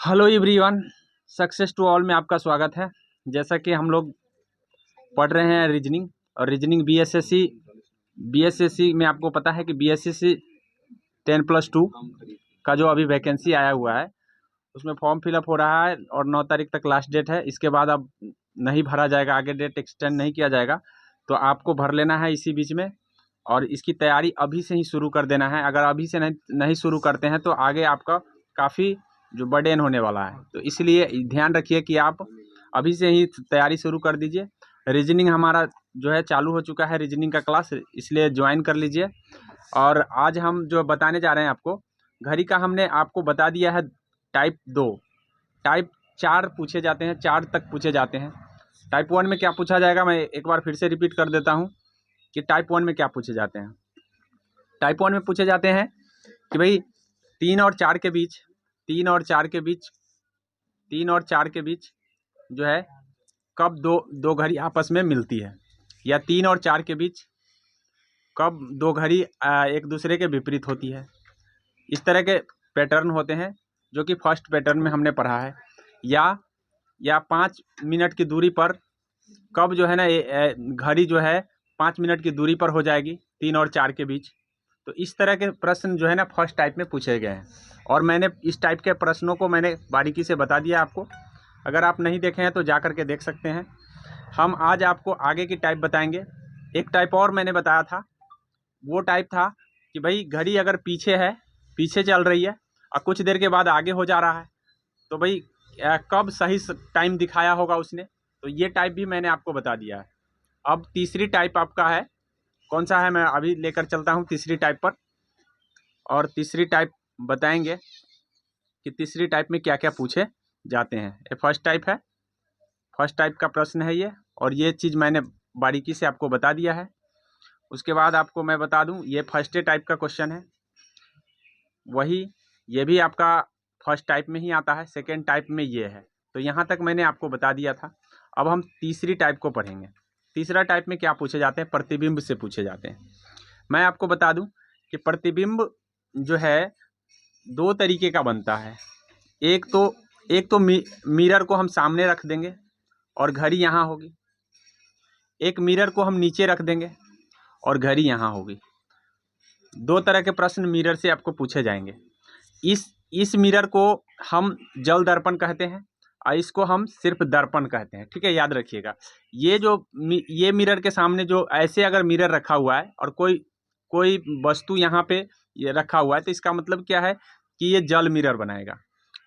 Hello everyone, success to all में आपका स्वागत है। जैसा कि हम लोग पढ़ रहे हैं रीजनिंग और रीजनिंग बीएसएससी में आपको पता है कि बीएसएससी 10+2 का जो अभी वैकेंसी आया हुआ है उसमें फॉर्म फिलअप हो रहा है और 9 तारीख तक लास्ट डेट है। इसके बाद अब नहीं भरा जाएगा, आगे डेट एक्सटेंड नहीं किया जाएगा, तो आपको भर लेना है इसी बीच में और इसकी तैयारी अभी से ही शुरू कर देना है। अगर अभी से नहीं शुरू करते हैं तो आगे आपका काफ़ी जो बर्डन होने वाला है, तो इसलिए ध्यान रखिए कि आप अभी से ही तैयारी शुरू कर दीजिए। रीजनिंग हमारा जो है चालू हो चुका है, रीजनिंग का क्लास, इसलिए ज्वाइन कर लीजिए। और आज हम जो बताने जा रहे हैं आपको, घड़ी का हमने आपको बता दिया है टाइप 2, टाइप 4 पूछे जाते हैं, 4 तक पूछे जाते हैं। टाइप 1 में क्या पूछा जाएगा, मैं एक बार फिर से रिपीट कर देता हूँ कि टाइप 1 में क्या पूछे जाते हैं। टाइप 1 में पूछे जाते हैं कि भाई 3 और 4 के बीच 3 और 4 के बीच 3 और 4 के बीच जो है कब दो घड़ी आपस में मिलती है, या 3 और 4 के बीच कब दो घड़ी एक दूसरे के विपरीत होती है। इस तरह के पैटर्न होते हैं जो कि फर्स्ट पैटर्न में हमने पढ़ा है। या 5 मिनट की दूरी पर कब जो है ना घड़ी जो है 5 मिनट की दूरी पर हो जाएगी 3 और 4 के बीच। तो इस तरह के प्रश्न जो है ना फर्स्ट टाइप में पूछे गए हैं और मैंने इस टाइप के प्रश्नों को मैंने बारीकी से बता दिया आपको। अगर आप नहीं देखे हैं तो जा कर के देख सकते हैं। हम आज आपको आगे की टाइप बताएंगे। एक टाइप और मैंने बताया था, वो टाइप था कि भाई घड़ी अगर पीछे चल रही है और कुछ देर के बाद आगे हो जा रहा है, तो भाई कब सही टाइम दिखाया होगा उसने। तो ये टाइप भी मैंने आपको बता दिया है। अब तीसरी टाइप आपका है, कौन सा है, मैं अभी लेकर चलता हूँ तीसरी टाइप पर और तीसरी टाइप बताएंगे कि तीसरी टाइप में क्या क्या पूछे जाते हैं। ये फर्स्ट टाइप है, फर्स्ट टाइप का प्रश्न है ये, और ये चीज़ मैंने बारीकी से आपको बता दिया है। उसके बाद आपको मैं बता दूं, ये फर्स्ट टाइप का क्वेश्चन है, वही ये भी आपका फर्स्ट टाइप में ही आता है, सेकेंड टाइप में ये है। तो यहाँ तक मैंने आपको बता दिया था। अब हम तीसरी टाइप को पढ़ेंगे। तीसरा टाइप में क्या पूछे जाते हैं, प्रतिबिंब से पूछे जाते हैं। मैं आपको बता दूं कि प्रतिबिंब जो है 2 तरीके का बनता है। एक तो मिरर को हम सामने रख देंगे और घड़ी यहाँ होगी। एक मिरर को हम नीचे रख देंगे और घड़ी यहाँ होगी। 2 तरह के प्रश्न मिरर से आपको पूछे जाएंगे। इस मिरर को हम जल दर्पण कहते हैं और इसको हम सिर्फ दर्पण कहते हैं, ठीक है, याद रखिएगा। ये मिरर के सामने जो ऐसे अगर मिरर रखा हुआ है और कोई वस्तु यहाँ पे ये रखा हुआ है, तो इसका मतलब क्या है कि ये जल मिरर बनाएगा।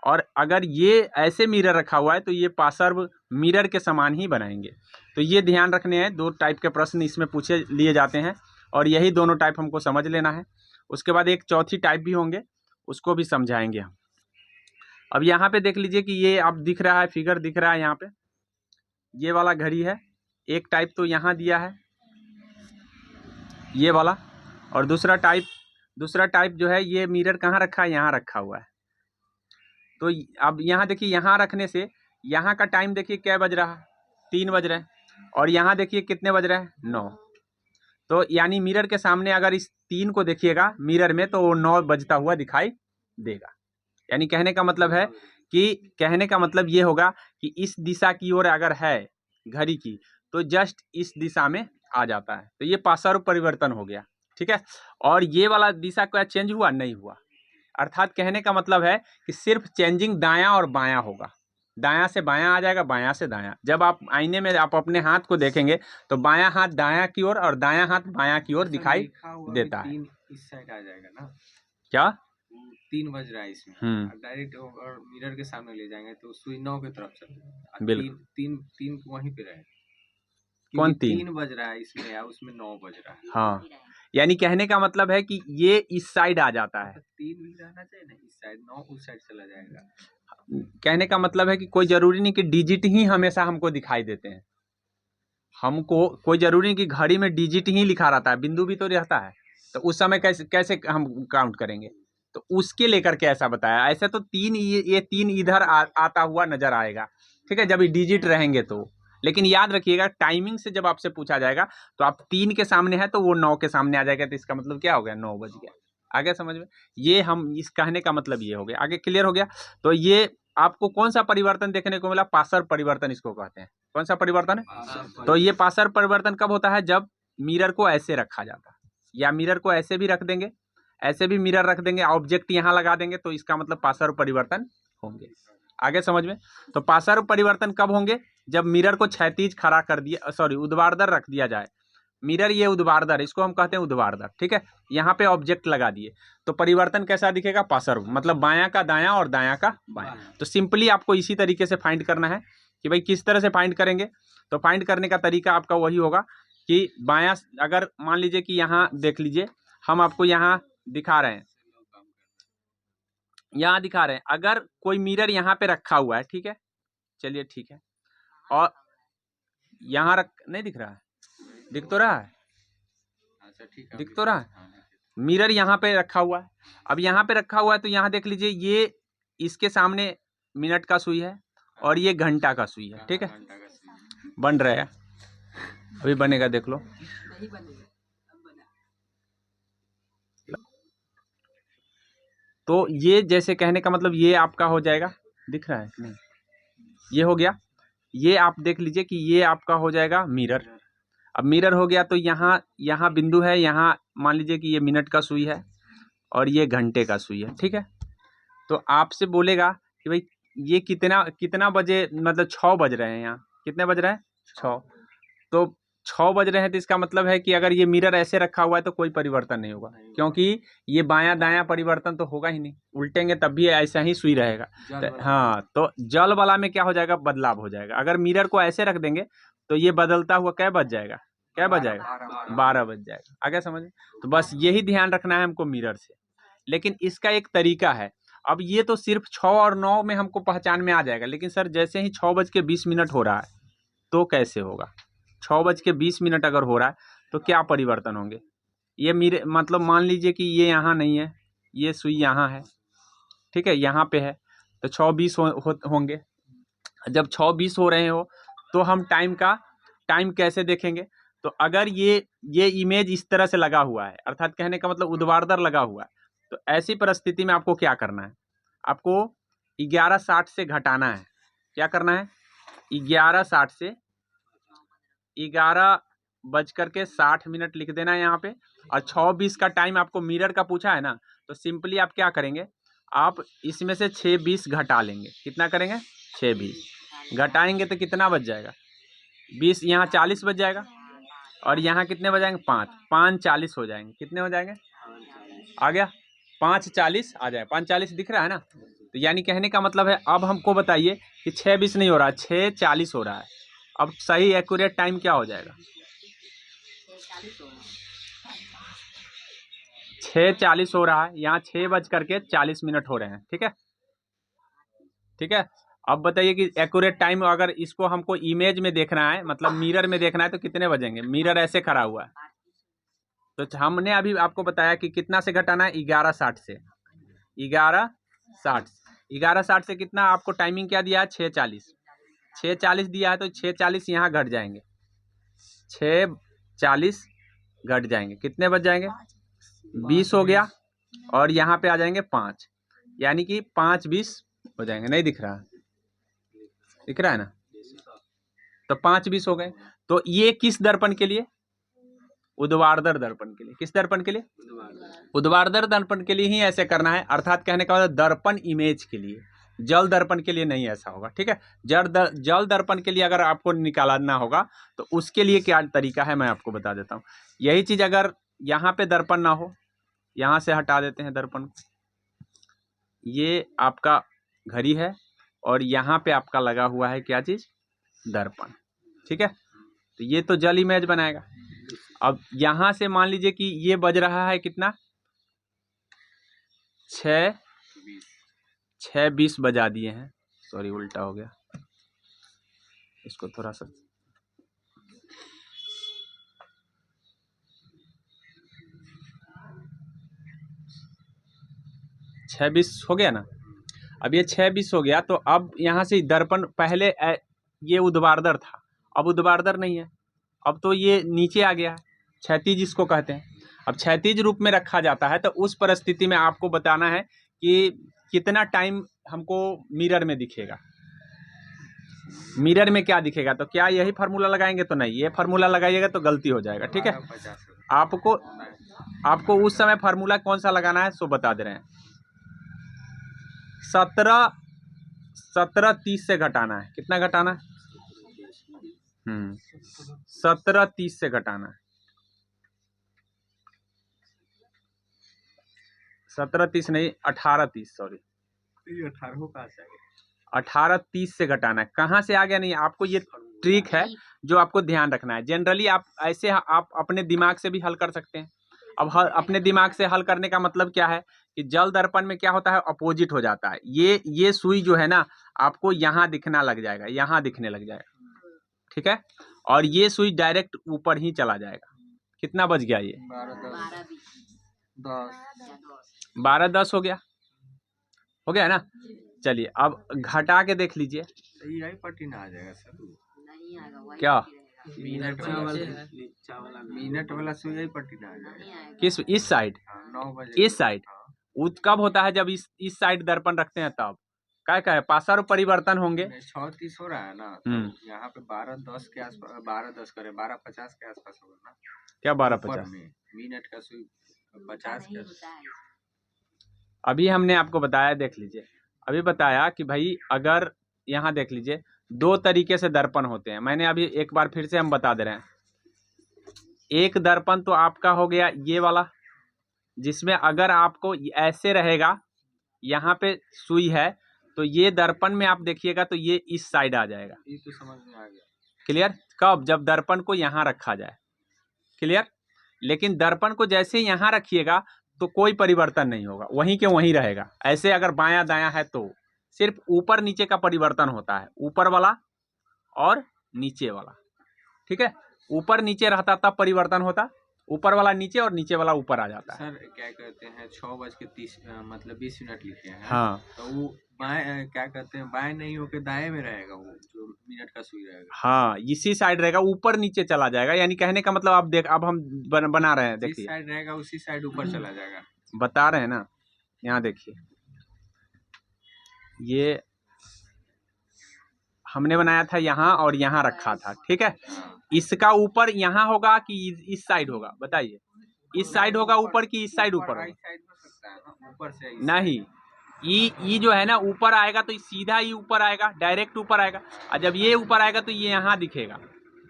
और अगर ये ऐसे मिरर रखा हुआ है तो ये पार्श्व मिरर के समान ही बनाएंगे। तो ये ध्यान रखने हैं, 2 टाइप के प्रश्न इसमें पूछे लिए जाते हैं और यही दोनों टाइप हमको समझ लेना है। उसके बाद एक चौथी टाइप भी होंगे, उसको भी समझाएंगे हम। अब यहाँ पे देख लीजिए कि ये आप दिख रहा है, फिगर दिख रहा है यहाँ पे, ये वाला घड़ी है। एक टाइप तो यहाँ दिया है ये वाला, और दूसरा टाइप जो है ये मिरर कहाँ रखा है, यहाँ रखा हुआ है। तो अब यहाँ देखिए, यहाँ रखने से यहाँ का टाइम देखिए क्या बज रहा है, 3 बज रहे हैं, और यहाँ देखिए कितने बज रहे हैं, 9। तो यानी मिरर के सामने अगर इस 3 को देखिएगा मिरर में तो वो 9 बजता हुआ दिखाई देगा। यानी कहने का मतलब ये होगा कि इस दिशा की ओर अगर है घड़ी की तो जस्ट इस दिशा में आ जाता है। तो ये पार्श्व परिवर्तन हो गया, ठीक है। और ये वाला दिशा क्या चेंज हुआ, नहीं हुआ। अर्थात कहने का मतलब है कि सिर्फ चेंजिंग दायां और बायां होगा, दायां से बायां आ जाएगा, बायां से दायां। जब आप आईने में आप अपने हाथ को देखेंगे तो बायां हाथ दायां की ओर और दायां हाथ बायां की ओर दिखाई देता है। इस साइड आ जाएगा ना, क्या 3 बज रहा है इसमें, डायरेक्ट और मिरर के सामने ले जाएंगे तो सुई 9 की तरफ चल, बिल्कुल। तीन वहीं पे रहे। कौन 3 बज रहा है इसमें या उसमें 9 बज रहा है। हाँ, यानी कहने का मतलब है कि ये इस साइड आ जाता है। 3 भी रहना चाहिए ना, इस साइड 9 उस साइड चला जाएगा। कहने का मतलब है कि कोई जरूरी नहीं कि डिजिट ही हमेशा हमको दिखाई देते हैं। हमको कोई जरूरी नहीं कि घड़ी में डिजिट ही लिखा रहता है, बिंदु भी तो रहता है। तो उस समय कैसे हम काउंट करेंगे, तो उसके लेकर के ऐसा बताया। ऐसे तो 3 ये 3 इधर आता हुआ नजर आएगा, ठीक है, जब ये डिजिट रहेंगे तो। लेकिन याद रखिएगा टाइमिंग से जब आपसे पूछा जाएगा तो आप 3 के सामने है तो वो 9 के सामने आ जाएगा, तो इसका मतलब क्या हो गया, 9 बज गया। आगे समझ में? ये हम इस कहने का मतलब ये हो गया, आगे क्लियर हो गया। तो ये आपको कौन सा परिवर्तन देखने को मिला? पासर परिवर्तन इसको कहते हैं। कौन सा परिवर्तन है? तो ये पासर परिवर्तन कब होता है? जब मिरर को ऐसे रखा जाता है, या मिरर को ऐसे भी रख देंगे, ऐसे भी मिरर रख देंगे, ऑब्जेक्ट यहाँ लगा देंगे, तो इसका मतलब पासर परिवर्तन होंगे। आगे समझ में? तो पासर परिवर्तन कब होंगे? जब मिरर को क्षैतिज खड़ा कर दिया, सॉरी ऊर्ध्वाधर रख दिया जाए। मिरर ये ऊर्ध्वाधर, इसको हम कहते हैं ऊर्ध्वाधर, ठीक है। यहाँ पे ऑब्जेक्ट लगा दिए तो परिवर्तन कैसा दिखेगा? पासर, मतलब बायां का दायां और दायां का बायां। तो सिंपली आपको इसी तरीके से फाइंड करना है कि भाई किस तरह से फाइंड करेंगे। तो फाइंड करने का तरीका आपका वही होगा कि बायां, अगर मान लीजिए कि यहाँ देख लीजिए, हम आपको यहाँ दिखा रहे हैं, यहाँ दिखा रहे हैं, अगर कोई मिरर यहाँ पे रखा हुआ है, ठीक है, चलिए ठीक है, और यहाँ रख, नहीं दिख रहा है? दिख तो रहा है, अच्छा ठीक है, दिख तो रहा है। मिरर यहाँ पे रखा हुआ है, अब यहाँ पे रखा हुआ है तो यहाँ देख लीजिए, ये इसके सामने मिनट का सुई है और ये घंटा का सुई है, ठीक है। बन रहा है, अभी बनेगा, देख लो। तो ये जैसे कहने का मतलब ये आपका हो जाएगा, दिख रहा है नहीं, ये हो गया, ये आप देख लीजिए कि ये आपका हो जाएगा मिरर। अब मिरर हो गया तो यहाँ बिंदु है, यहाँ मान लीजिए कि ये मिनट का सुई है और ये घंटे का सुई है, ठीक है। तो आपसे बोलेगा कि भाई ये कितना बजे, मतलब 6 बज रहे हैं, यहाँ कितने बज रहे हैं? 6। तो 6 बज रहे हैं तो इसका मतलब है कि अगर ये मिरर ऐसे रखा हुआ है तो कोई परिवर्तन नहीं होगा, क्योंकि ये बायां दायां परिवर्तन तो होगा ही नहीं, उल्टेंगे तब भी ऐसा ही सुई रहेगा। हाँ, तो जल वाला में क्या हो जाएगा? बदलाव हो जाएगा। अगर मिरर को ऐसे रख देंगे तो ये बदलता हुआ क्या बज जाएगा? 12 बज जाएगा। आगे समझ? तो बस यही ध्यान रखना है हमको मिरर से। लेकिन इसका एक तरीका है। अब ये तो सिर्फ 6 और 9 में हमको पहचान में आ जाएगा, लेकिन सर जैसे ही 6:20 हो रहा है तो कैसे होगा? 6:20 अगर हो रहा है तो क्या परिवर्तन होंगे? ये मेरे मतलब मान लीजिए कि ये यहाँ नहीं है, ये सुई यहाँ है, ठीक है, यहाँ पे है, तो 6:20 होंगे। जब 6:20 हो रहे हो तो हम टाइम कैसे देखेंगे? तो अगर ये इमेज इस तरह से लगा हुआ है, अर्थात कहने का मतलब ऊर्ध्वाधर लगा हुआ है, तो ऐसी परिस्थिति में आपको क्या करना है? आपको 11:60 से घटाना है। क्या करना है? 11:60 से 11:60 लिख देना है यहाँ पे। और 6:20 का टाइम आपको मिरर का पूछा है ना, तो सिंपली आप क्या करेंगे? आप इसमें से 6:20 घटा लेंगे। कितना करेंगे? 6:20 घटाएंगे तो कितना बच जाएगा? 20, यहाँ 40 बच जाएगा, और यहाँ कितने बजाएंगे? 5:40 हो जाएंगे। कितने हो जाएंगे? आ गया 5:40 आ जाए। 5:40 दिख रहा है ना? तो यानी कहने का मतलब है, अब हमको बताइए कि 6:20 नहीं हो रहा है, 6:40 हो रहा है। अब सही एक्यूरेट टाइम क्या हो जाएगा? 6:40 हो रहा है, यहाँ 6:40 हो रहे हैं, ठीक है, ठीक है। अब बताइए कि एक्यूरेट टाइम अगर इसको हमको इमेज में देखना है, मतलब मिरर में देखना है, तो कितने बजेंगे? मिरर ऐसे खड़ा हुआ है, तो हमने अभी आपको बताया कि कितना से घटाना है? 11:60 से। 11:60 से कितना आपको टाइमिंग क्या दिया है? 6:40 दिया है, तो 6:40 यहाँ घट जाएंगे, 6:40 घट जाएंगे, कितने बच जाएंगे? 20 हो गया, और यहाँ पे आ जाएंगे 5, यानी कि 5:20 हो जाएंगे। नहीं दिख रहा? दिख रहा है ना? तो 5:20 हो गए। तो ये किस दर्पण के लिए? ऊर्ध्वाधर दर्पण के लिए। किस दर्पण के लिए? ऊर्ध्वाधर दर्पण के लिए ही ऐसे करना है, अर्थात कहने का मतलब दर्पण इमेज के लिए। जल दर्पण के लिए नहीं ऐसा होगा, ठीक है। जल दर्पण के लिए अगर आपको निकालना होगा तो उसके लिए क्या तरीका है मैं आपको बता देता हूँ। यही चीज अगर यहाँ पे दर्पण ना हो, यहाँ से हटा देते हैं दर्पण। ये आपका घड़ी है और यहाँ पे आपका लगा हुआ है क्या चीज? दर्पण, ठीक है। तो ये तो जल इमेज बनाएगा। अब यहाँ से मान लीजिए कि ये बज रहा है कितना? 6:20 बजा दिए हैं, सॉरी उल्टा हो गया, इसको थोड़ा सा 6:20 हो गया ना। अब ये 6:20 हो गया, तो अब यहाँ से दर्पण पहले ये ऊर्ध्वाधर था, अब ऊर्ध्वाधर नहीं है, अब तो ये नीचे आ गया है, क्षैतिज इसको कहते हैं। अब क्षैतिज रूप में रखा जाता है तो उस परिस्थिति में आपको बताना है कि कितना टाइम हमको मिरर में दिखेगा, मिरर में क्या दिखेगा। तो क्या यही फार्मूला लगाएंगे? तो नहीं, ये फार्मूला लगाइएगा तो गलती हो जाएगा। ठीक है, आपको उस समय फार्मूला कौन सा लगाना है सो बता दे रहे हैं। 17:30 से घटाना है। कितना घटाना है? 17:30 से घटाना है। 17:30 नहीं, 18:30, सॉरी, 18:30 से घटाना है। कहाँ से आ गया? नहीं, आपको ये ट्रिक है जो आपको ध्यान रखना है। जनरली आप ऐसे आप अपने दिमाग से भी हल कर सकते हैं। अब अपने दिमाग से हल करने का मतलब क्या है कि जल दर्पण में क्या होता है, अपोजिट हो जाता है। ये सुई जो है ना आपको यहाँ दिखना लग जाएगा, यहाँ दिखने लग जाएगा। ठीक है, और ये सुई डायरेक्ट ऊपर ही चला जाएगा। कितना बज गया? ये 12:10 हो गया ना। चलिए अब घटा के देख लीजिए। यही पट्टी ना आ जाएगा सर? क्या मिनट वाला सुई यही पट्टी ना आ जाएगा? किस? इस साइड? 9 बजे इस साइड? कब होता है? जब इस साइड दर्पण रखते हैं तब। क्या है, पासा परिवर्तन होंगे। 6:30 हो रहा है ना, तो यहाँ पे 12:10 के आसपास, 12:10 करे 12:50 के आसपास होगा ना। क्या 12:50 मिनट का सुई 50 के? अभी हमने आपको बताया, देख लीजिए, अभी बताया कि भाई अगर यहाँ देख लीजिए 2 तरीके से दर्पण होते हैं। मैंने अभी एक बार फिर से हम बता दे रहे हैं। एक दर्पण तो आपका हो गया ये वाला, जिसमें अगर आपको ऐसे रहेगा, यहाँ पे सुई है तो ये दर्पण में आप देखिएगा तो ये इस साइड आ जाएगा। ये तो समझ में आ गया। क्लियर? कब? जब दर्पण को यहाँ रखा जाए। क्लियर? लेकिन दर्पण को जैसे यहाँ रखिएगा तो कोई परिवर्तन नहीं होगा, वहीं के वहीं रहेगा। ऐसे अगर बायां दायां है तो सिर्फ ऊपर नीचे का परिवर्तन होता है, ऊपर वाला और नीचे वाला। ठीक है, ऊपर नीचे रहता तब परिवर्तन होता, ऊपर वाला नीचे और नीचे वाला ऊपर आ जाता है। सर क्या कहते हैं 6:30 मतलब 20 मिनट लिखे हैं। हाँ, तो वो बाएं क्या कहते हैं, बाएं नहीं होकर दाएं में रहेगा, वो जो मिनट का सुई रहेगा। हाँ, इसी साइड रहेगा, ऊपर नीचे चला जाएगा। यानी कहने का मतलब आप देख, अब हम बना रहे हैं, देखिए, साइड रहेगा उसी साइड ऊपर चला जाएगा। बता रहे हैं ना, यहाँ देखिए, ये हमने बनाया था यहाँ और यहाँ रखा था। ठीक है, इसका ऊपर यहाँ होगा कि इस साइड होगा? बताइए, इस साइड होगा ऊपर कि इस साइड ऊपर होगा? ऊपर से नहीं, ई जो है ना ऊपर आएगा तो सीधा ही ऊपर आएगा, डायरेक्ट ऊपर आएगा। और जब ये ऊपर आएगा तो ये यहाँ दिखेगा।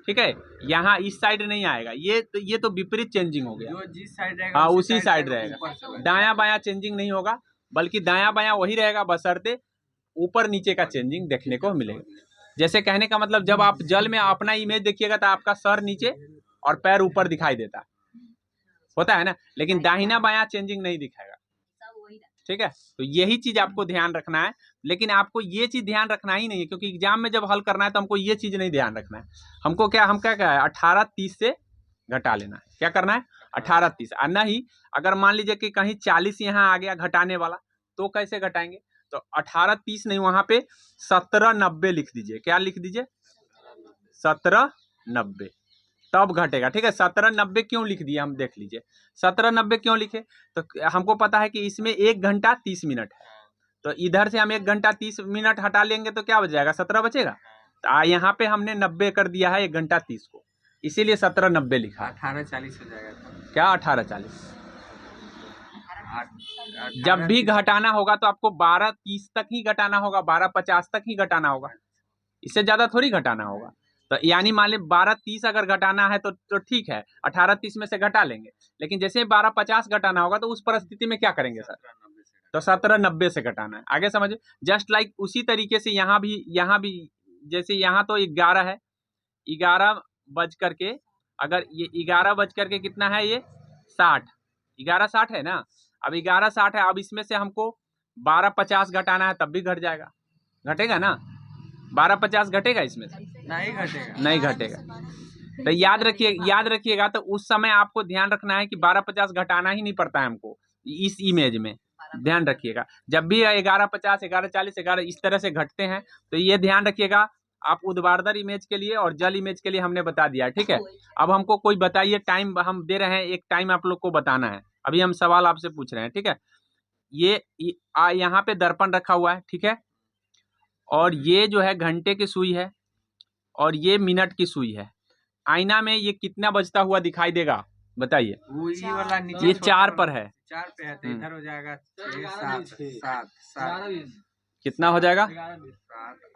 ठीक है, यहाँ इस साइड नहीं आएगा। ये तो विपरीत चेंजिंग हो गया। जो जिस साइड रहेगा, हाँ, उसी साइड रहेगा। दायां बायां चेंजिंग नहीं होगा, बल्कि दायां बायां वही रहेगा, बशर्ते ऊपर नीचे का चेंजिंग देखने को मिलेगा। जैसे कहने का मतलब, जब आप जल में अपना इमेज देखिएगा तो आपका सर नीचे और पैर ऊपर दिखाई देता होता है ना, लेकिन दाहिना बायां चेंजिंग नहीं दिखाएगा। ठीक है, तो यही चीज आपको ध्यान रखना है। लेकिन आपको ये चीज ध्यान रखना ही नहीं है, क्योंकि एग्जाम में जब हल करना है तो हमको ये चीज नहीं ध्यान रखना है। हमको क्या है 18:30 से घटा लेना है। क्या करना है? 18:30। और नहीं, अगर मान लीजिए कि कहीं 40 यहाँ आ गया घटाने वाला, तो कैसे घटाएंगे? तो 18:30 नहीं, वहां पे 17:90 लिख दीजिए। क्या लिख दीजिए? 17:90, तब घटेगा। ठीक है, 17:90 क्यों लिख दिया हम देख लीजिए। 17:90 क्यों लिखे? तो हमको पता है कि इसमें 1 घंटा 30 मिनट है, तो इधर से हम 1 घंटा 30 मिनट हटा लेंगे तो क्या बच जाएगा? 17 बचेगा। तो यहाँ पे हमने 90 कर दिया है 1 घंटा 30 को, इसीलिए 17:90 लिखा। 18:40 हो जाएगा। क्या 18:40? जब भी घटाना होगा तो आपको 12:30 तक ही घटाना होगा, 12:50 तक ही घटाना होगा, इससे ज्यादा थोड़ी घटाना होगा। तो यानी मान ली 12:30 अगर घटाना है तो ठीक है, 18:30 में से घटा लेंगे। लेकिन जैसे 12:50 घटाना होगा तो उस परिस्थिति में क्या करेंगे सर? तो 17:90 से घटाना है। आगे समझे? जस्ट लाइक उसी तरीके से यहाँ भी जैसे यहाँ तो 11 है, 11 बज करके, अगर ये 11 बज करके कितना है, ये 60, 11:60 है ना। अब 11:60 है, अब इसमें से हमको 12:50 घटाना है, तब भी घट जाएगा। घटेगा ना? 12:50 घटेगा इसमें से? नहीं घटेगा। तो याद रखिएगा। तो उस समय आपको ध्यान रखना है कि 12:50 घटाना ही नहीं पड़ता है हमको। इस इमेज में ध्यान रखिएगा, जब भी 11:50, 11:40, 11 इस तरह से घटते हैं तो ये ध्यान रखिएगा, आप ऊर्ध्वाधर इमेज के लिए और जल इमेज के लिए हमने बता दिया, ठीक है। अब हमको कोई बताइए टाइम, हम दे रहे हैं एक टाइम आप लोग को बताना है। अभी हम सवाल आपसे पूछ रहे हैं, ठीक है। ये यहाँ पे दर्पण रखा हुआ है, ठीक है, और ये जो है घंटे की सुई है और ये मिनट की सुई है। आईना में ये कितना बजता हुआ दिखाई देगा बताइए। ये वाला नीचे ये 4 पर है, 4 पे है तो इधर हो जाएगा 6 7 7 कितना हो जाएगा? 7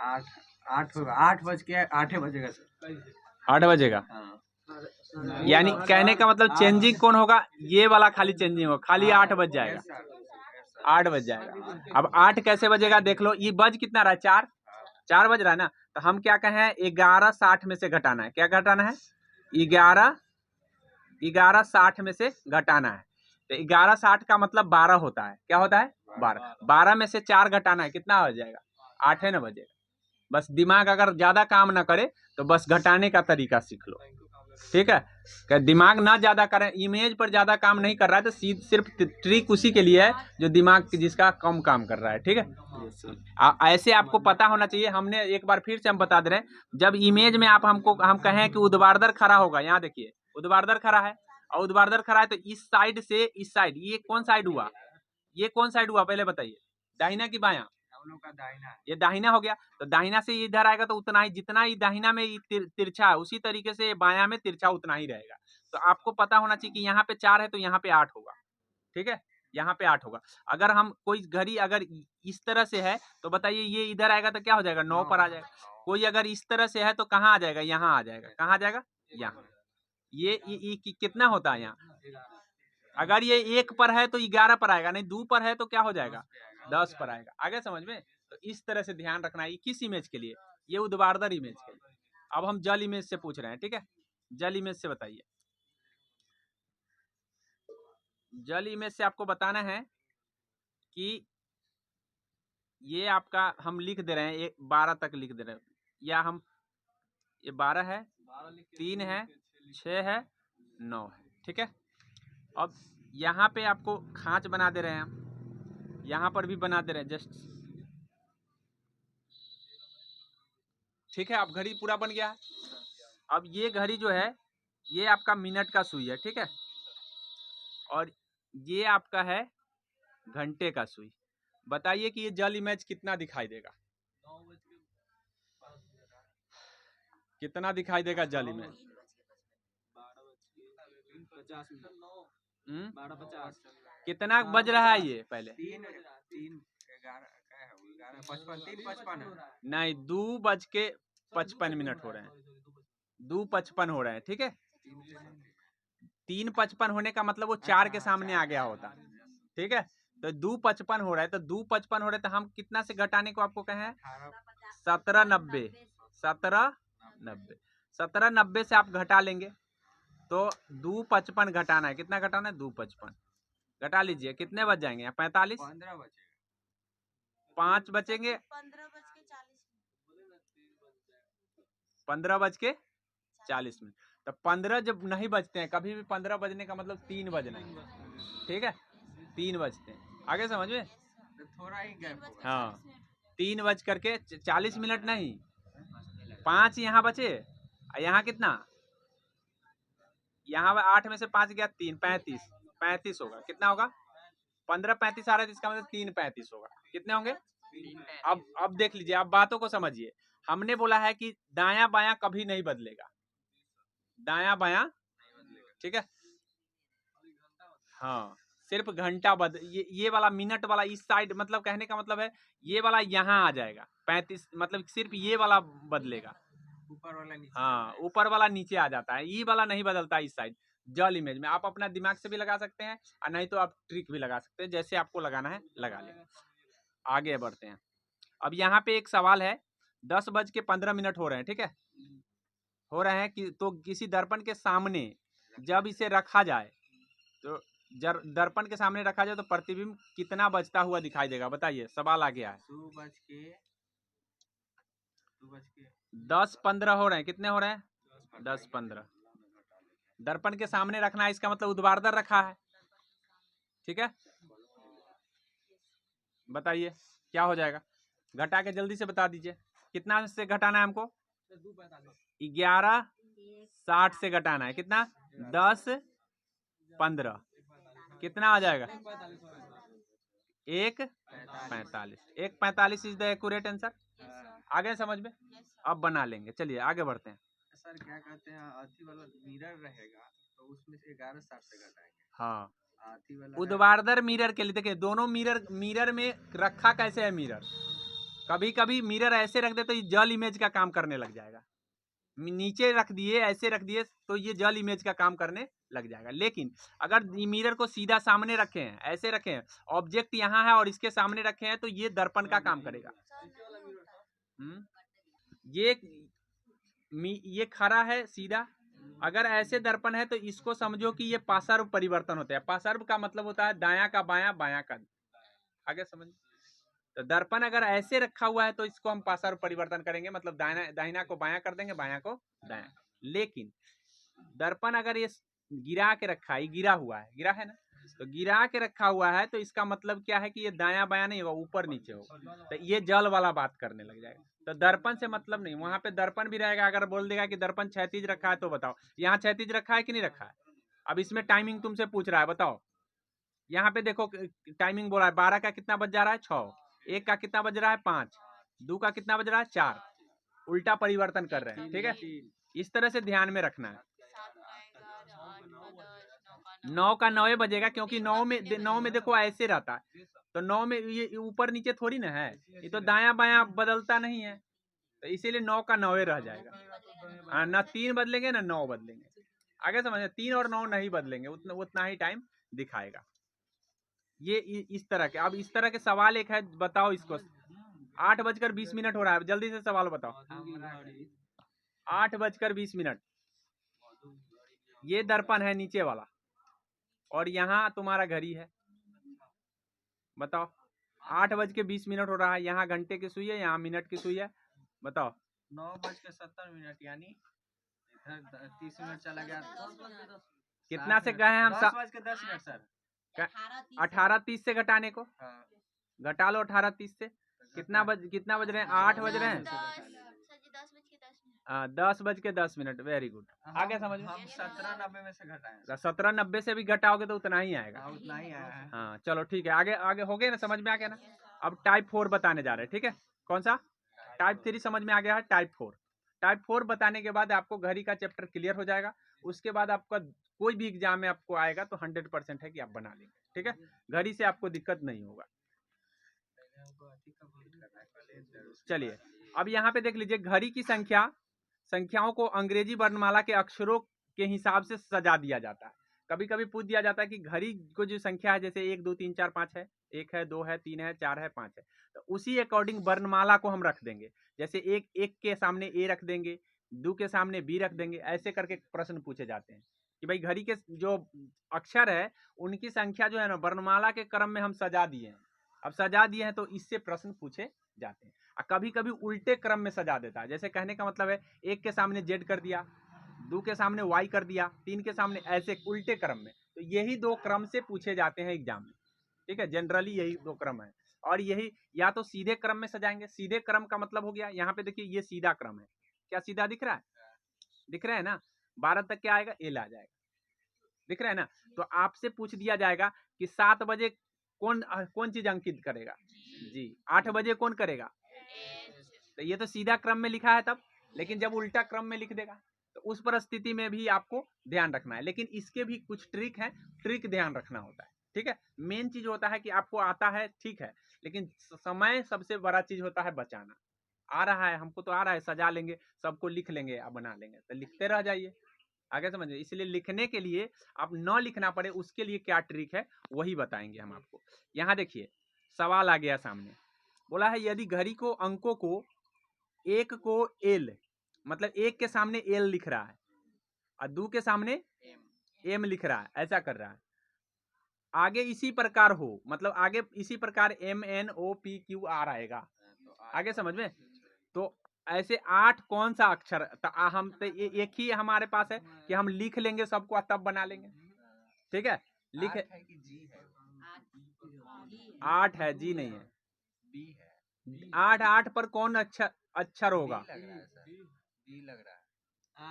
8 8 होगा, 8 बज के 8 बजेगा सर, 8 बजेगा। यानी कहने का मतलब चेंजिंग कौन होगा? ये वाला खाली चेंजिंग होगा, खाली 8 बज जाएगा, 8 बज जाएगा। अब 8 कैसे बजेगा देख लो, ये बज कितना रहा है? 4 बज रहा है ना। तो हम क्या कहें, 11:60 में से घटाना है। क्या घटाना है? 11:60 में से घटाना है। तो 11:60 का मतलब 12 होता है। क्या होता है? 12। 12 में से 4 घटाना है, कितना हो जाएगा? 8 है ना बजेगा। बस दिमाग अगर ज्यादा काम ना करे तो बस घटाने का तरीका सीख लो, ठीक है। कि दिमाग ना ज्यादा करें, इमेज पर ज्यादा काम नहीं कर रहा है तो सिर्फ ट्रिक उसी के लिए है जो दिमाग जिसका कम काम कर रहा है, ठीक है। ऐसे आपको पता होना चाहिए। हमने एक बार फिर से हम बता दे रहे हैं, जब इमेज में हम कहें कि ऊर्ध्वाधर खड़ा होगा, यहाँ देखिए ऊर्ध्वाधर खड़ा है और ऊर्ध्वाधर खड़ा है तो इस साइड से इस साइड, ये कौन साइड हुआ? ये कौन साइड हुआ पहले बताइए, दाहिना की बायां? ये दाहिना हो गया। तो दाहिना से इधर आएगा तो उतना ही, जितना ही दाहिना में तिरछा है उसी तरीके से बायां में तिरछा उतना ही रहेगा। तो आपको पता होना चाहिए कि यहाँ पे 4 है तो यहाँ पे 8 होगा, ठीक है, यहाँ पे 8 होगा। अगर हम कोई घड़ी अगर इस तरह से है तो बताइए ये इधर आएगा तो क्या हो जाएगा? 9 पर आ जाएगा। कोई अगर इस तरह से है तो कहाँ आ जाएगा? यहाँ आ जाएगा। कहाँ आ जाएगा? यहाँ। ये कितना होता है यहाँ? अगर ये 1 पर है तो 11 पर आएगा, नहीं 2 पर है तो क्या हो जाएगा? 10 पर आएगा। आगे समझ में? तो इस तरह से ध्यान रखना है। किस इमेज के लिए? ये ऊर्ध्वाधर इमेज के लिए। अब हम जल इमेज से पूछ रहे हैं, ठीक है। जल इमेज से बताइए। जल इमेज से आपको बताना है कि ये आपका हम लिख दे रहे हैं 12 तक लिख दे रहे हैं, या हम ये 12 है, 3 है, 6 है, 9 है, ठीक है। अब यहाँ पे आपको खांच बना दे रहे हैं हम, यहाँ पर भी बना दे रहे हैं जस्ट, ठीक है। अब घड़ी पूरा बन गया है। अब ये घड़ी जो है ये आपका मिनट का सुई है, ठीक है, और ये आपका है घंटे का सुई। बताइए कि ये जल इमेज कितना दिखाई देगा? कितना दिखाई देगा जल इमेज? 12:50 कितना बज रहा है ये पहले? 3:11 नहीं, 2:55 हो रहे हैं, 2:55 हो रहे हैं, ठीक है। 3:55 होने का मतलब वो 4 के सामने आ गया होता, ठीक है। तो 2:55 हो रहा है, तो 2:55 हो रहा है तो हम कितना से घटाने को आपको कहे हैं? 17:90। 17:90 से आप घटा लेंगे तो 2:55 घटाना है। कितना घटाना है? 2:55 घटा लीजिए, कितने बच जाएंगे? 45, 5 बचेंगे, 15:40 मिनट। तो 15 जब नहीं बजते हैं, कभी भी 15 बजने का मतलब 3 बजना है, ठीक है, 3 बजते हैं। आगे समझ में? थोड़ा ही गैप होगा। हाँ, 3:40 नहीं, 5 यहाँ बचे, यहाँ कितना? यहाँ 8 में से 5 गया 3, 35 होगा। कितना होगा? 15:35 आ रहा है, इसका मतलब 3:35 होगा। कितने होंगे? अब देख लीजिए, अब बातों को समझिए। हमने बोला है कि दायां बायां कभी नहीं बदलेगा, दायां बायां, ठीक है। हाँ, सिर्फ घंटा ये वाला मिनट वाला इस साइड, मतलब कहने का मतलब है ये वाला यहाँ आ जाएगा 35, मतलब सिर्फ ये वाला बदलेगा, ऊपर वाला नीचे। हाँ, ऊपर वाला नीचे आ जाता है, ये वाला नहीं बदलता इस साइड। जल इमेज में आप अपना दिमाग से भी लगा सकते हैं और नहीं तो आप ट्रिक भी लगा सकते हैं, जैसे आपको लगाना है लगा लें। आगे बढ़ते हैं। अब यहाँ पे एक सवाल है, 10:15 हो रहे हैं, ठीक है, हो रहे हैं कि तो किसी दर्पण के सामने जब इसे रखा जाए तो दर्पण के सामने रखा जाए तो प्रतिबिंब कितना बजता हुआ दिखाई देगा? बताइए, सवाल आ गया है। 10:15 हो रहे हैं। कितने हो रहे हैं? 10:15। दर्पण के सामने रखना है, इसका मतलब ऊर्ध्वाधर रखा है, ठीक है। बताइए क्या हो जाएगा? घटा के जल्दी से बता दीजिए, कितना से घटाना है हमको? 11:60 से घटाना है कितना 10:15 कितना आ जाएगा 1:45 1:45 इज द एक्यूरेट आंसर। आगे समझ में अब बना लेंगे। चलिए आगे बढ़ते हैं। सर क्या कहते हैं अथी वाला मिरर रहेगा तो उसमें से 11:60 से घटाएंगे। हाँ अथी वाला ऊर्ध्वाधर मिरर के लिए देखिए दोनों मिरर में रखा कैसे है मिरर। कभी कभी मिरर ऐसे रख दे तो ये जल इमेज का काम करने लग जाएगा। नीचे रख दिए ऐसे रख दिए तो ये जल इमेज का काम करने लग जाएगा। लेकिन अगर मिरर को सीधा सामने रखे हैं ऐसे रखे हैं ऑब्जेक्ट यहाँ है और इसके सामने रखे हैं तो ये दर्पण का काम करेगा। ये खड़ा है सीधा। अगर ऐसे दर्पण है तो इसको समझो कि ये पार्श्व परिवर्तन होता है। पार्श्व का मतलब होता है दायां का बायां बायां का आगे समझ। तो दर्पण अगर ऐसे रखा हुआ है तो इसको हम पार्श्व परिवर्तन करेंगे मतलब दाहिना को बायां कर देंगे बायां को दायां। लेकिन दर्पण अगर ये गिरा के रखा है गिरा हुआ है गिरा है ना तो गिरा के रखा हुआ है तो इसका मतलब क्या है कि ये दायां बायां नहीं होगा ऊपर नीचे होगा तो ये जल वाला बात करने लग जाएगा। तो दर्पण से मतलब नहीं वहां पे दर्पण भी रहेगा। अगर बोल देगा कि दर्पण क्षैतिज रखा है तो बताओ यहाँ क्षैतिज रखा है कि नहीं रखा है। अब इसमें टाइमिंग तुमसे पूछ रहा है बताओ। यहाँ पे देखो टाइमिंग बोला है 12 का कितना बज जा रहा है 6 1 का कितना बज रहा है 5 2 का कितना बज रहा है 4 उल्टा परिवर्तन कर रहे हैं। ठीक है इस तरह से ध्यान में रखना है। 9 का 9 बजेगा क्योंकि 9 में देखो ऐसे रहता है तो 9 में ये ऊपर नीचे थोड़ी ना है ये तो दायां बायां बदलता नहीं है तो इसीलिए 9 का 9 रह जाएगा। ना 3 बदलेंगे ना 9 बदलेंगे। आगे समझे 3 और 9 नहीं बदलेंगे उतना ही टाइम दिखाएगा। ये इस तरह के। अब इस तरह के सवाल एक है बताओ इसको 8:20 हो रहा है जल्दी से सवाल बताओ। 8:20 ये दर्पण है नीचे वाला और यहाँ तुम्हारा घड़ी है। बताओ 8:20 हो रहा है यहाँ घंटे की सुई है यहाँ मिनट की सुई है। बताओ 9:70 यानी 30 मिनट चला गया कितना से गए हम 10:10 सर 18:30 से घटाने को घटा लो 18:30 से कितना बज रहे हैं 8 बज रहे हैं 10:10 वेरी गुड। आगे समझ में 17:90 में से घटाएं 17:90 से भी घटाओगे तो उतना ही आएगा। उतना ही आया है। हाँ चलो ठीक है आगे आगे हो गए ना समझ में आ गया ना। अब टाइप 4 बताने जा रहे हैं। ठीक है कौन सा टाइप 3 समझ में आ गया है। टाइप 4 बताने के बाद आपको घड़ी का चैप्टर क्लियर हो जाएगा। उसके बाद आपका कोई भी एग्जाम में आपको आएगा तो 100% है कि आप बना लेंगे। ठीक है घड़ी से आपको दिक्कत नहीं होगा। चलिए अब यहाँ पे देख लीजिए घड़ी की संख्याओं को अंग्रेजी वर्णमाला के अक्षरों के हिसाब से सजा दिया जाता है। कभी कभी पूछ दिया जाता है कि घड़ी को जो संख्या है जैसे 1 2 3 4 5 है 1 है 2 है 3 है 4 है 5 है तो उसी अकॉर्डिंग वर्णमाला को हम रख देंगे। जैसे एक के सामने ए रख देंगे 2 के सामने बी रख देंगे ऐसे करके प्रश्न पूछे जाते हैं कि भाई घड़ी के जो अक्षर है उनकी संख्या जो है ना वर्णमाला के क्रम में हम सजा दिए हैं। अब सजा दिए हैं तो इससे प्रश्न पूछे जाते हैं। कभी कभी उल्टे क्रम में सजा देता है। जैसे कहने का मतलब है 1 के सामने जेड कर दिया 2 के सामने वाई कर दिया 3 के सामने ऐसे उल्टे क्रम में। तो यही 2 क्रम से पूछे जाते हैं एग्जाम में। ठीक है जनरली यही 2 क्रम है और यही या तो सीधे क्रम में सजाएंगे। सीधे क्रम का मतलब हो गया यहाँ पे देखिए ये सीधा क्रम है। क्या सीधा दिख रहा है ना 12 तक क्या आएगा एल आ जाएगा दिख रहा है ना। तो आपसे पूछ दिया जाएगा कि 7 बजे कौन चीज अंकित करेगा जी 8 बजे कौन करेगा तो ये तो सीधा क्रम में लिखा है तब। लेकिन जब उल्टा क्रम में लिख देगा तो उस परिस्थिति में भी आपको ध्यान रखना है। लेकिन इसके भी कुछ ट्रिक है ट्रिक ध्यान रखना होता है। ठीक है मेन चीज होता है कि आपको आता है ठीक है लेकिन समय सबसे बड़ा चीज होता है बचाना। आ रहा है हमको तो आ रहा है सजा लेंगे सबको लिख लेंगे अब बना लेंगे तो लिखते रह जाइए। आगे समझिए इसलिए लिखने के लिए आप न लिखना पड़े उसके लिए क्या ट्रिक है वही बताएंगे हम आपको। यहाँ देखिए सवाल आ गया सामने बोला है यदि घड़ी को अंकों को एक को एल मतलब एक के सामने एल लिख रहा है और 2 के सामने एम लिख रहा है ऐसा कर रहा है आगे इसी प्रकार हो मतलब आगे इसी प्रकार MNOPQ आर आएगा। आगे समझ में तो ऐसे 8 कौन सा अक्षर हम तो एक ही हमारे पास है कि हम लिख लेंगे सबको तब बना लेंगे। ठीक है लिख 8 है जी नहीं है 8 पर कौन अक्षर होगा बी लग रहा है।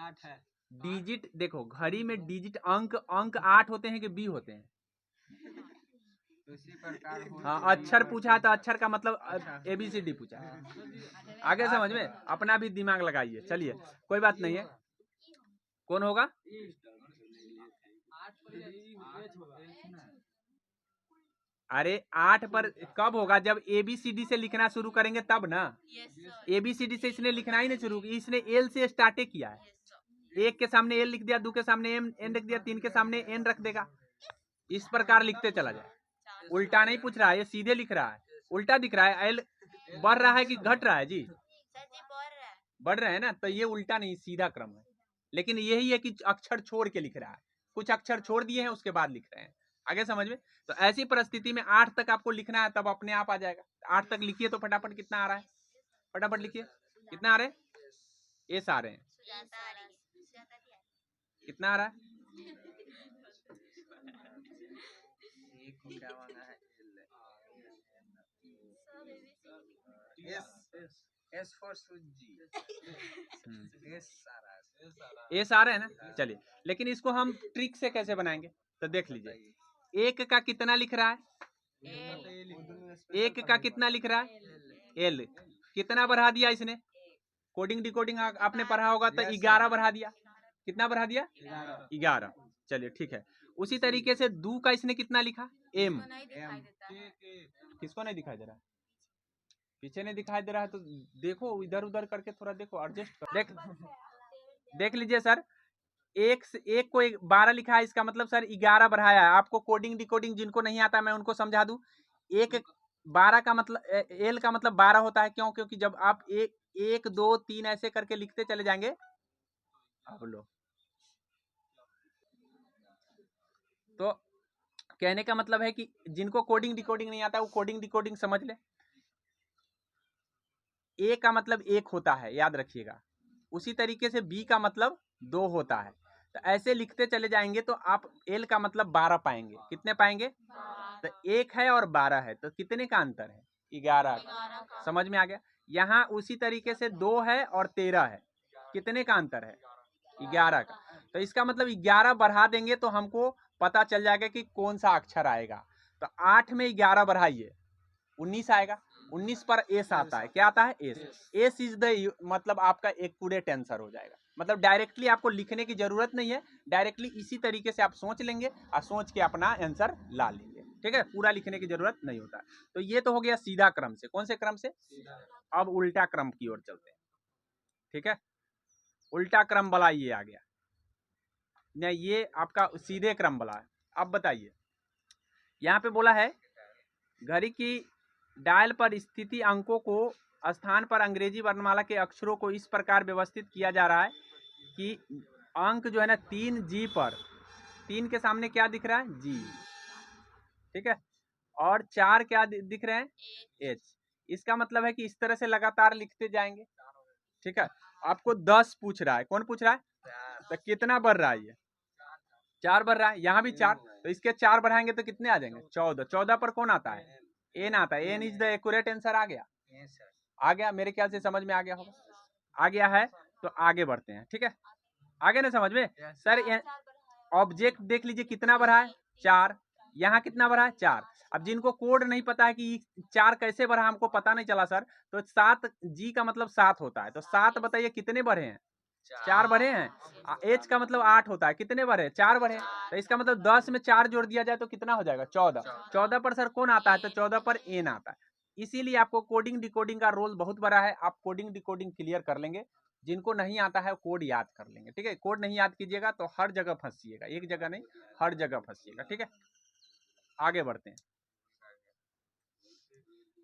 8 है। डिजिट देखो, घड़ी में डिजिट अंक 8 होते हैं कि बी होते हैं? उसी प्रकार हाँ, अक्षर पूछा तो अक्षर का मतलब ABCD पूछा। आगे समझ में, अपना भी दिमाग लगाइए। चलिए कोई बात नहीं है। कौन होगा? अरे 8 पर कब होगा? जब ABCD से लिखना शुरू करेंगे तब ना। ABCD से इसने लिखना ही नहीं शुरू किया, इसने एल से स्टार्ट किया है। एक के सामने एल लिख दिया, दो के सामने एन लिख दिया, तीन के सामने एन रख देगा। इस प्रकार लिखते चला जाए। उल्टा नहीं पूछ रहा है, ये सीधे लिख रहा है। उल्टा दिख रहा है। एल बढ़ रहा है कि घट रहा है जी? बढ़ रहा है ना, तो ये उल्टा नहीं, सीधा क्रम है। लेकिन यही है कि अक्षर छोड़ के लिख रहा है, कुछ अक्षर छोड़ दिए हैं उसके बाद लिख रहे हैं। आगे समझ में। तो ऐसी परिस्थिति में 8 तक आपको लिखना है, तब अपने आप आ जाएगा। 8 तक लिखिए तो फटाफट। कितना आ रहा है? फटाफट लिखिए। कितना आ रहे हैं? एस आ रहे हैं। कितना आ रहा है? क्या मांगा है? एस फॉर सूजी। एस आ रहे हैं ना। चलिए, लेकिन इसको हम ट्रिक से कैसे बनाएंगे तो देख लीजिए। एक का कितना लिख रहा है? एक का कितना लिख रहा है? एल। कितना बढ़ा दिया इसने? कोडिंग डिकोडिंग आपने पढ़ा होगा तो 11 बढ़ा दिया। कितना बढ़ा दिया? 11। चलिए ठीक है। उसी तरीके से दू का इसने कितना लिखा? एम। किसको नहीं दिखाई दे रहा? पीछे नहीं दिखाई दे रहा है तो देखो, इधर उधर करके थोड़ा देखो, एडजस्ट कर। देख लीजिए सर, एक को 12 लिखा है, इसका मतलब सर 11 बढ़ाया है। आपको कोडिंग डिकोडिंग जिनको नहीं आता मैं उनको समझा दूं। 12 का मतलब एल का मतलब 12 होता है। क्यों? क्योंकि जब आप 1 2 3 ऐसे करके लिखते चले जाएंगे। अब लो, तो कहने का मतलब है कि जिनको कोडिंग डिकोडिंग नहीं आता वो कोडिंग डिकोडिंग समझ ले। ए का मतलब 1 होता है, याद रखिएगा। उसी तरीके से बी का मतलब 2 होता है। तो ऐसे लिखते चले जाएंगे तो आप एल का मतलब 12 पाएंगे। कितने पाएंगे? तो 1 है और 12 है, तो कितने का अंतर है? 11 का। समझ में आ गया। यहाँ उसी तरीके से 2 है और 13 है, कितने का अंतर है? 11 का। तो इसका मतलब 11 बढ़ा देंगे तो हमको पता चल जाएगा कि कौन सा अक्षर आएगा। तो 8 में 11 बढ़ाइए, 19 आएगा। 19 पर एस आता है। क्या आता है? एस। एस इज द मतलब आपका एक्यूरेट आंसर हो जाएगा। मतलब डायरेक्टली आपको लिखने की जरूरत नहीं है, डायरेक्टली इसी तरीके से आप सोच लेंगे और सोच के अपना आंसर ला लेंगे। ठीक है, पूरा लिखने की जरूरत नहीं होता। तो ये तो हो गया सीधा क्रम से। कौन से क्रम से? अब उल्टा क्रम की ओर चलते हैं। ठीक है, उल्टा क्रम वाला ये आ गया ना, ये आपका सीधे क्रम वाला है। अब बताइए, यहाँ पे बोला है घड़ी की डायल पर स्थिति अंकों को स्थान पर अंग्रेजी वर्णमाला के अक्षरों को इस प्रकार व्यवस्थित किया जा रहा है कि अंक जो है ना 3G पर, 3 के सामने क्या दिख रहा है? G। ठीक है, और 4 क्या दिख रहे हैं? H। इसका मतलब है कि इस तरह से लगातार लिखते जाएंगे। ठीक है, आपको 10 पूछ रहा है। कौन पूछ रहा है? तो कितना बढ़ रहा है? ये 4 बढ़ रहा है। यहाँ भी 4, तो इसके 4 बढ़ाएंगे तो कितने आ जाएंगे? 14। 14 पर कौन आता है? एन आता है। N is the accurate answer. आ गया? आ गया, मेरे ख्याल से समझ में आ गया होगा। आ गया है तो आगे बढ़ते हैं। ठीक है, आगे ना समझ में सर। ऑब्जेक्ट देख लीजिए कितना बढ़ा है? 4। यहाँ कितना बढ़ा है? 4। अब जिनको कोड नहीं पता है कि 4 कैसे बढ़ा, हमको पता नहीं चला सर, तो 7G का मतलब 7 होता है। तो 7 बताइए कितने बढ़े हैं? 4 बढ़े हैं। एच का मतलब 8 होता है, कितने बढ़े? 4 बढ़े। तो इसका मतलब 10 में 4 जोड़ दिया जाए तो कितना हो जाएगा? 14। 14 पर सर कौन आता है? तो 14 पर एन आता है। इसीलिए आपको कोडिंग डिकोडिंग का रोल बहुत बड़ा है। आप कोडिंग डिकोडिंग क्लियर कर लेंगे। जिनको नहीं आता है कोड याद कर लेंगे। ठीक है, कोड नहीं याद कीजिएगा तो हर जगह फंसिएगा, एक जगह नहीं हर जगह फंसिएगा। ठीक है, आगे बढ़ते हैं।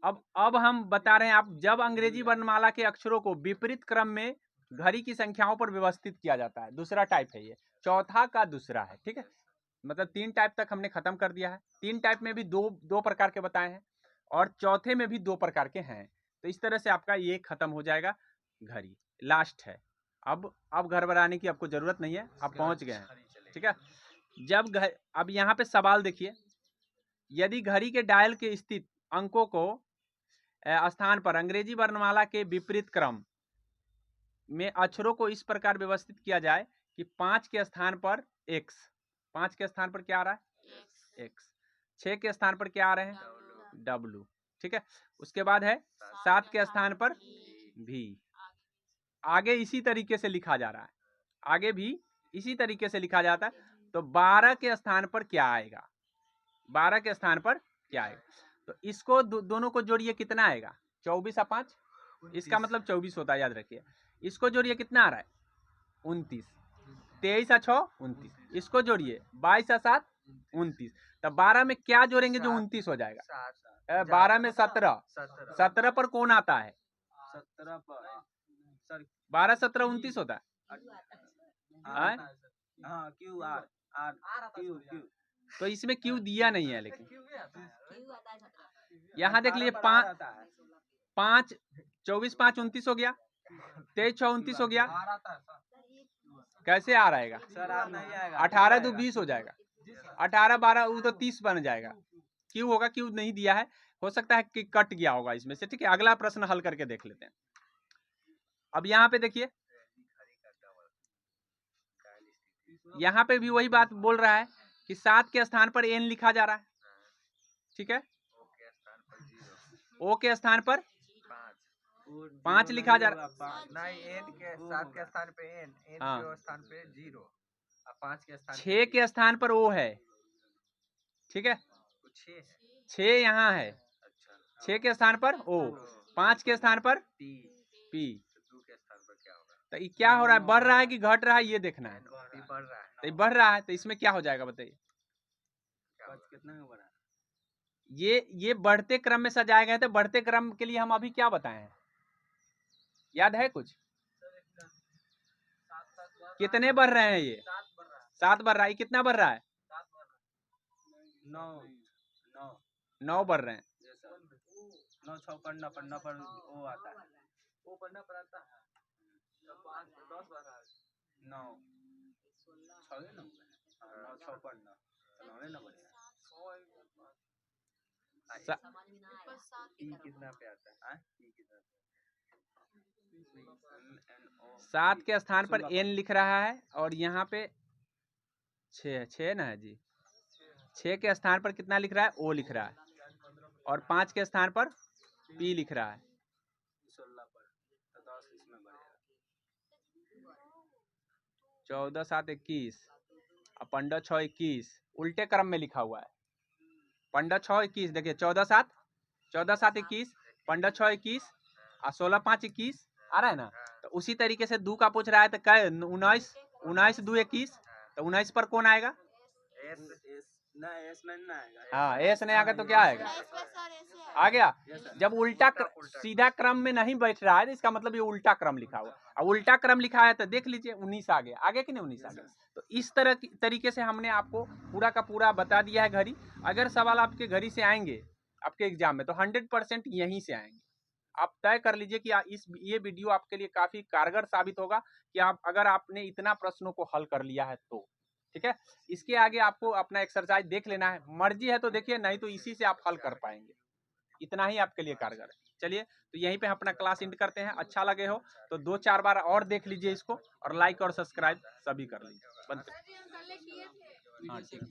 अब हम बता रहे हैं, आप जब अंग्रेजी वर्णमाला के अक्षरों को विपरीत क्रम में घड़ी की संख्याओं पर व्यवस्थित किया जाता है। दूसरा टाइप है ये, चौथा का दूसरा है। ठीक है, मतलब 3 टाइप तक हमने खत्म कर दिया है। 3 टाइप में भी दो प्रकार के बताए हैं और चौथे में भी 2 प्रकार के हैं। तो इस तरह से आपका ये खत्म हो जाएगा। घड़ी लास्ट है। अब घर बनाने की आपको जरूरत नहीं है, आप पहुंच गए हैं। ठीक है, जब अब यहाँ पे सवाल देखिए, यदि घड़ी के डायल के स्थित अंकों को स्थान पर अंग्रेजी वर्णमाला के विपरीत क्रम में अक्षरों को इस प्रकार व्यवस्थित किया जाए कि 5 के स्थान पर x, 5 के स्थान पर क्या आ रहा है x, 6 के स्थान पर क्या आ रहे हैं w, ठीक है। उसके बाद है 7 के स्थान पर v। आगे इसी तरीके से लिखा जा रहा है, आगे भी इसी तरीके से लिखा जाता है। तो 12 के स्थान पर क्या आएगा, 12 के स्थान पर क्या आएगा, तो इसको दोनों को जोड़िए, कितना आएगा 24 और 5, इसका मतलब 24 होता है, याद रखिए। इसको जोड़िए, कितना आ रहा है 29, 23 और 6 29, इसको जोड़िए 22 और 7 29। तो 12 में क्या जोड़ेंगे जो 29 हो जाएगा, 12 में 17, 17 पर कौन आता है, 17 पर 12 17 29 होता है। तो इसमें क्यू दिया नहीं है, लेकिन यहाँ देख लीजिए 5 24 5 29 हो गया, 23 6 29 हो गया, कैसे आ रहेगा 18 2 20 हो जाएगा, 18 12 वो तो 30 बन जाएगा। क्यों होगा, क्यों नहीं दिया है, हो सकता है कि कट गया होगा इसमें से, ठीक है। अगला प्रश्न हल करके देख लेते हैं। अब यहाँ पे देखिए, यहाँ पे भी वही बात बोल रहा है कि 7 के स्थान पर n लिखा जा रहा है, ठीक है। o के स्थान पर 5 लिखा जा रहा है, नहीं, n के 7 के स्थान पे n के स्थान पे 0 और 5 के स्थान 6 के स्थान पर o है, ठीक है, 6 यहाँ है, 6 के स्थान पर o, 5 के स्थान पर p, 2 के स्थान पर क्या होगा, तो ये क्या हो रहा है, बढ़ रहा है कि घट रहा है, ये देखना है। बढ़ रहा है, तो ये बढ़ रहा है, तो इसमें क्या हो जाएगा बताइए, कितना में बढ़ा, ये बढ़ते क्रम में सजाए गए थे। बढ़ते क्रम के लिए हम अभी क्या बताए हैं, याद है कुछ, कितने बढ़ रहे हैं, ये 7 बढ़ रहा है, कितना बढ़ रहा है 9 बढ़ रहे हैं, 9 6 पढ़ना पर वो आता है, वो पढ़ना पड़ता है, 10 बढ़ रहा है, 9 6 ना 9 6 पढ़ना तो 9 ना बढ़ेगा, कितना पे आता है, 7 के स्थान पर n लिख रहा है, और यहाँ पे 6 ना है जी, 6 के स्थान पर कितना लिख रहा है o लिख रहा है, और 5 के स्थान पर p लिख रहा है, 14 7 21 और 15 6 21, उल्टे क्रम में लिखा हुआ है, 15 6 21, देखिए 14 7 21, 15 6 21 और 16 5 21 आ रहा है ना। तो उसी तरीके से 2 का पूछ रहा है, तो क्या 19 2 21, तो 19 पर कौन आएगा, हाँ एस नहीं आएगा तो क्या आएगा, आ गया। जब उल्टा सीधा क्रम में नहीं बैठ रहा है, तो इसका मतलब ये उल्टा क्रम लिखा हुआ, और उल्टा क्रम लिखा है तो देख लीजिए 19 आ गया, आगे कि नहीं 19 आ गया। तो इस तरह की तरीके से हमने आपको पूरा का पूरा बता दिया है घड़ी। अगर सवाल आपके घड़ी से आएंगे आपके एग्जाम में, तो 100% यहीं से आएंगे। आप तय कर लीजिए कि ये वीडियो आपके लिए काफी कारगर साबित होगा, कि आप अगर आपने इतना प्रश्नों को हल कर लिया है तो, ठीक है। इसके आगे आपको अपना एक्सरसाइज देख लेना है, मर्जी है तो देखिए, नहीं तो इसी से आप हल कर पाएंगे, इतना ही आपके लिए कारगर है। चलिए, तो यहीं पे अपना क्लास एंड करते हैं। अच्छा लगे हो तो 2-4 बार और देख लीजिए इसको, और लाइक और सब्सक्राइब सभी कर लीजिए। हाँ ठीक है।